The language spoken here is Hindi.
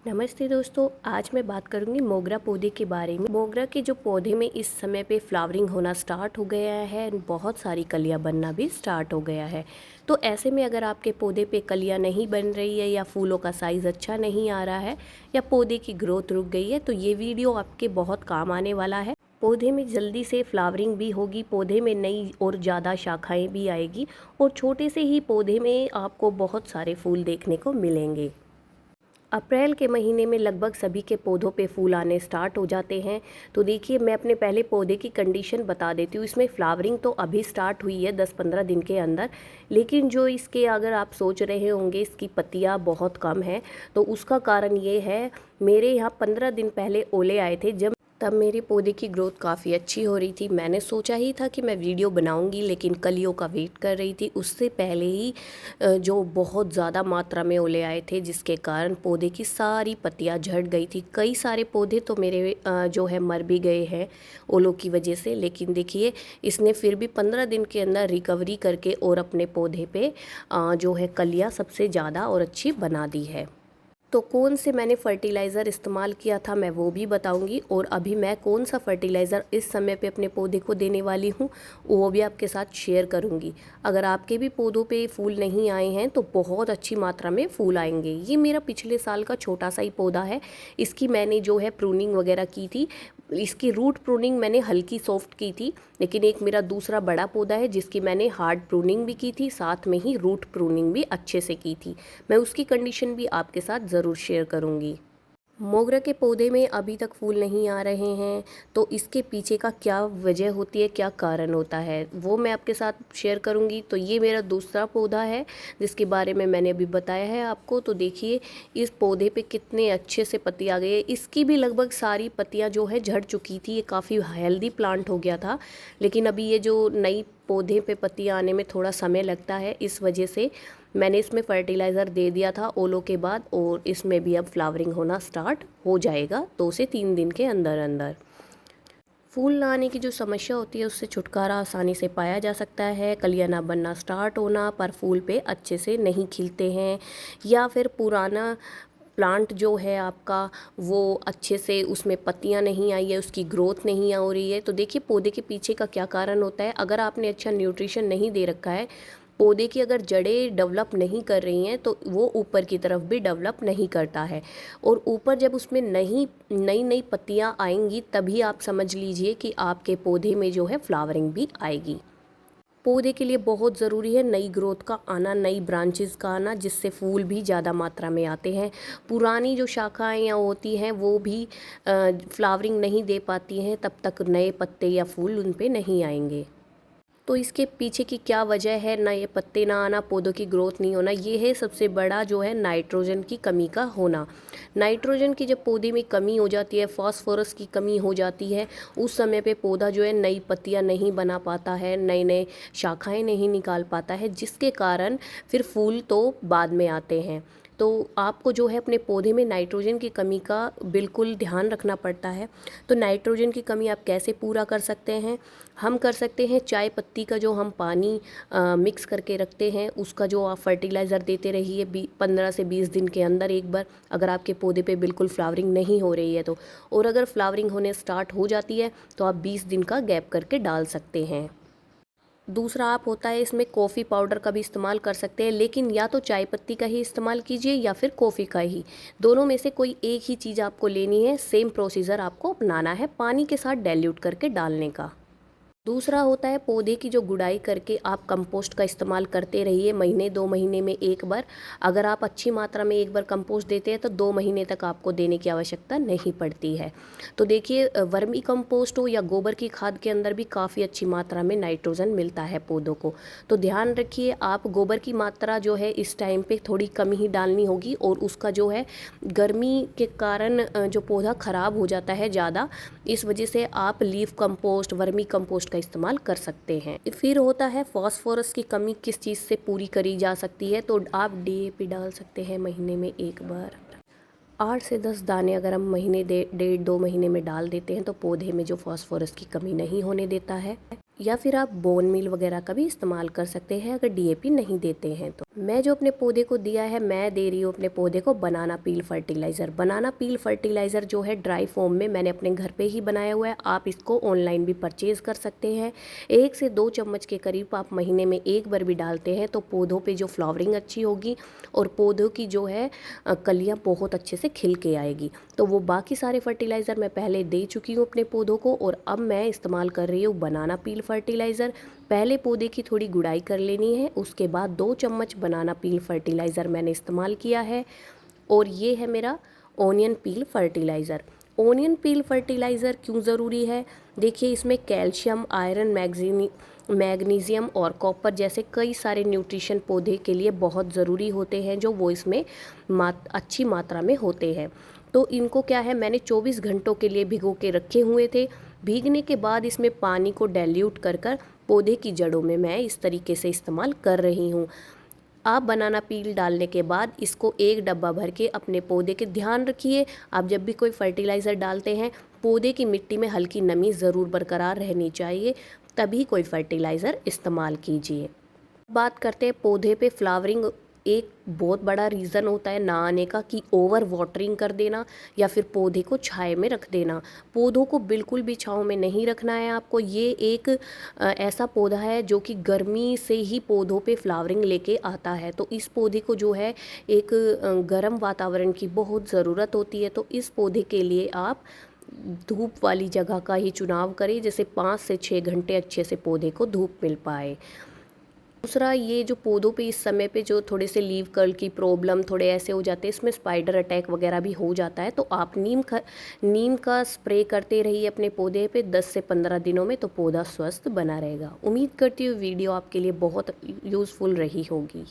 नमस्ते दोस्तों, आज मैं बात करूंगी मोगरा पौधे के बारे में। मोगरा के जो पौधे में इस समय पे फ्लावरिंग होना स्टार्ट हो गया है, बहुत सारी कलियां बनना भी स्टार्ट हो गया है। तो ऐसे में अगर आपके पौधे पे कलियां नहीं बन रही है या फूलों का साइज़ अच्छा नहीं आ रहा है या पौधे की ग्रोथ रुक गई है, तो ये वीडियो आपके बहुत काम आने वाला है। पौधे में जल्दी से फ्लावरिंग भी होगी, पौधे में नई और ज़्यादा शाखाएँ भी आएगी और छोटे से ही पौधे में आपको बहुत सारे फूल देखने को मिलेंगे। अप्रैल के महीने में लगभग सभी के पौधों पे फूल आने स्टार्ट हो जाते हैं। तो देखिए, मैं अपने पहले पौधे की कंडीशन बता देती हूँ। इसमें फ्लावरिंग तो अभी स्टार्ट हुई है 10-15 दिन के अंदर, लेकिन जो इसके अगर आप सोच रहे होंगे इसकी पत्तियाँ बहुत कम हैं, तो उसका कारण ये है, मेरे यहाँ 15 दिन पहले ओले आए थे, जब तब मेरे पौधे की ग्रोथ काफ़ी अच्छी हो रही थी। मैंने सोचा ही था कि मैं वीडियो बनाऊंगी, लेकिन कलियों का वेट कर रही थी। उससे पहले ही जो बहुत ज़्यादा मात्रा में ओले आए थे, जिसके कारण पौधे की सारी पत्तियां झड़ गई थी। कई सारे पौधे तो मेरे जो है मर भी गए हैं ओलों की वजह से। लेकिन देखिए, इसने फिर भी 15 दिन के अंदर रिकवरी करके और अपने पौधे पे जो है कलियाँ सबसे ज़्यादा और अच्छी बना दी है। तो कौन से मैंने फर्टिलाइज़र इस्तेमाल किया था मैं वो भी बताऊंगी, और अभी मैं कौन सा फर्टिलाइज़र इस समय पे अपने पौधे को देने वाली हूँ वो भी आपके साथ शेयर करूंगी। अगर आपके भी पौधों पे फूल नहीं आए हैं तो बहुत अच्छी मात्रा में फूल आएंगे। ये मेरा पिछले साल का छोटा सा ही पौधा है। इसकी मैंने जो है प्रूनिंग वगैरह की थी। इसकी रूट प्रूनिंग मैंने हल्की सॉफ्ट की थी, लेकिन एक मेरा दूसरा बड़ा पौधा है जिसकी मैंने हार्ड प्रूनिंग भी की थी, साथ में ही रूट प्रूनिंग भी अच्छे से की थी। मैं उसकी कंडीशन भी आपके साथ ज़रूर शेयर करूँगी। मोगरा के पौधे में अभी तक फूल नहीं आ रहे हैं, तो इसके पीछे का क्या वजह होती है, क्या कारण होता है, वो मैं आपके साथ शेयर करूंगी। तो ये मेरा दूसरा पौधा है जिसके बारे में मैंने अभी बताया है आपको। तो देखिए, इस पौधे पे कितने अच्छे से पत्ती आ गई है। इसकी भी लगभग सारी पत्तियां जो है झड़ चुकी थी। ये काफ़ी हेल्दी प्लांट हो गया था, लेकिन अभी ये जो नई पौधे पे पत्तियां आने में थोड़ा समय लगता है, इस वजह से मैंने इसमें फर्टिलाइज़र दे दिया था ओलों के बाद, और इसमें भी अब फ्लावरिंग होना स्टार्ट हो जाएगा 2 से 3 दिन के अंदर अंदर। फूल ना आने की जो समस्या होती है उससे छुटकारा आसानी से पाया जा सकता है। कलियां ना बनना स्टार्ट होना, पर फूल पे अच्छे से नहीं खिलते हैं, या फिर पुराना प्लांट जो है आपका वो अच्छे से उसमें पत्तियां नहीं आई है, उसकी ग्रोथ नहीं हो रही है। तो देखिए, पौधे के पीछे का क्या कारण होता है। अगर आपने अच्छा न्यूट्रिशन नहीं दे रखा है, पौधे की अगर जड़ें डेवलप नहीं कर रही हैं, तो वो ऊपर की तरफ भी डेवलप नहीं करता है। और ऊपर जब उसमें नई नई नई पत्तियां आएंगी, तभी आप समझ लीजिए कि आपके पौधे में जो है फ्लावरिंग भी आएगी। पौधे के लिए बहुत ज़रूरी है नई ग्रोथ का आना, नई ब्रांचेस का आना, जिससे फूल भी ज़्यादा मात्रा में आते हैं। पुरानी जो शाखाएं या होती हैं वो भी फ्लावरिंग नहीं दे पाती हैं, तब तक नए पत्ते या फूल उन पे नहीं आएंगे। तो इसके पीछे की क्या वजह है, ना ये पत्ते ना आना, पौधों की ग्रोथ नहीं होना, ये है सबसे बड़ा जो है नाइट्रोजन की कमी का होना। नाइट्रोजन की जब पौधे में कमी हो जाती है, फास्फोरस की कमी हो जाती है, उस समय पे पौधा जो है नई पत्तियां नहीं बना पाता है, नए नए शाखाएं नहीं निकाल पाता है, जिसके कारण फिर फूल तो बाद में आते हैं। तो आपको जो है अपने पौधे में नाइट्रोजन की कमी का बिल्कुल ध्यान रखना पड़ता है। तो नाइट्रोजन की कमी आप कैसे पूरा कर सकते हैं? हम कर सकते हैं, चाय पत्ती का जो हम पानी मिक्स करके रखते हैं, उसका जो आप फर्टिलाइज़र देते रहिए 15 से 20 दिन के अंदर एक बार, अगर आपके पौधे पे बिल्कुल फ्लावरिंग नहीं हो रही है तो। और अगर फ्लावरिंग होने स्टार्ट हो जाती है तो आप 20 दिन का गैप करके डाल सकते हैं। दूसरा आप होता है, इसमें कॉफ़ी पाउडर का भी इस्तेमाल कर सकते हैं, लेकिन या तो चाय पत्ती का ही इस्तेमाल कीजिए या फिर कॉफ़ी का ही। दोनों में से कोई एक ही चीज़ आपको लेनी है, सेम प्रोसीजर आपको अपनाना है, पानी के साथ डाइल्यूट करके डालने का। दूसरा होता है, पौधे की जो गुड़ाई करके आप कंपोस्ट का इस्तेमाल करते रहिए, महीने 2 महीने में एक बार। अगर आप अच्छी मात्रा में एक बार कंपोस्ट देते हैं तो 2 महीने तक आपको देने की आवश्यकता नहीं पड़ती है। तो देखिए, वर्मी कंपोस्ट हो या गोबर की खाद के अंदर भी काफ़ी अच्छी मात्रा में नाइट्रोजन मिलता है पौधों को। तो ध्यान रखिए, आप गोबर की मात्रा जो है इस टाइम पे थोड़ी कम ही डालनी होगी, और उसका जो है गर्मी के कारण जो पौधा ख़राब हो जाता है ज़्यादा, इस वजह से आप लीफ कंपोस्ट, वर्मी कंपोस्ट का इस्तेमाल कर सकते हैं। फिर होता है, फास्फोरस की कमी किस चीज़ से पूरी करी जा सकती है, तो आप डीएपी डाल सकते हैं महीने में एक बार। 8 से 10 दाने अगर हम महीने 1.5-2 महीने में डाल देते हैं तो पौधे में जो फास्फोरस की कमी नहीं होने देता है। या फिर आप बोन मील वगैरह का भी इस्तेमाल कर सकते हैं अगर डीएपी नहीं देते हैं तो। मैं जो अपने पौधे को दिया है, मैं दे रही हूँ अपने पौधे को बनाना पील फर्टिलाइज़र। बनाना पील फर्टिलाइज़र जो है ड्राई फॉर्म में मैंने अपने घर पे ही बनाया हुआ है। आप इसको ऑनलाइन भी परचेज़ कर सकते हैं। 1 से 2 चम्मच के करीब आप महीने में एक बार भी डालते हैं तो पौधों पे जो फ्लावरिंग अच्छी होगी और पौधों की जो है कलियाँ बहुत अच्छे से खिल के आएगी। तो वो बाकी सारे फर्टिलाइज़र मैं पहले दे चुकी हूँ अपने पौधों को और अब मैं इस्तेमाल कर रही हूँ बनाना पील फर्टिलाइज़र। पहले पौधे की थोड़ी गुड़ाई कर लेनी है, उसके बाद 2 चम्मच बनाना पील फर्टिलाइज़र मैंने इस्तेमाल किया है। और ये है मेरा ओनियन पील फर्टिलाइज़र। ओनियन पील फर्टिलाइज़र क्यों ज़रूरी है? देखिए, इसमें कैल्शियम, आयरन, मैग्नीशियम और कॉपर जैसे कई सारे न्यूट्रिशन पौधे के लिए बहुत ज़रूरी होते हैं, जो वो इसमें अच्छी मात्रा में होते हैं। तो इनको क्या है, मैंने 24 घंटों के लिए भिगो के रखे हुए थे। भीगने के बाद इसमें पानी को डाइल्यूट कर कर पौधे की जड़ों में मैं इस तरीके से इस्तेमाल कर रही हूँ। आप बनाना पील डालने के बाद इसको एक डब्बा भर के अपने पौधे के ध्यान रखिए। आप जब भी कोई फर्टिलाइज़र डालते हैं, पौधे की मिट्टी में हल्की नमी ज़रूर बरकरार रहनी चाहिए, तभी कोई फर्टिलाइज़र इस्तेमाल कीजिए। बात करते हैं पौधे पे फ्लावरिंग। एक बहुत बड़ा रीज़न होता है ना आने का कि ओवर वाटरिंग कर देना या फिर पौधे को छाया में रख देना। पौधों को बिल्कुल भी छाँव में नहीं रखना है आपको। ये एक ऐसा पौधा है जो कि गर्मी से ही पौधों पे फ्लावरिंग लेके आता है। तो इस पौधे को जो है एक गर्म वातावरण की बहुत ज़रूरत होती है। तो इस पौधे के लिए आप धूप वाली जगह का ही चुनाव करें, जैसे 5 से 6 घंटे अच्छे से पौधे को धूप मिल पाए। दूसरा, ये जो पौधों पे इस समय पे जो थोड़े से लीव कर्ल की प्रॉब्लम थोड़े ऐसे हो जाते हैं, इसमें स्पाइडर अटैक वगैरह भी हो जाता है। तो आप नीम का स्प्रे करते रहिए अपने पौधे पे। 10 से 15 दिनों में तो पौधा स्वस्थ बना रहेगा। उम्मीद करती हूँ वीडियो आपके लिए बहुत यूज़फुल रही होगी।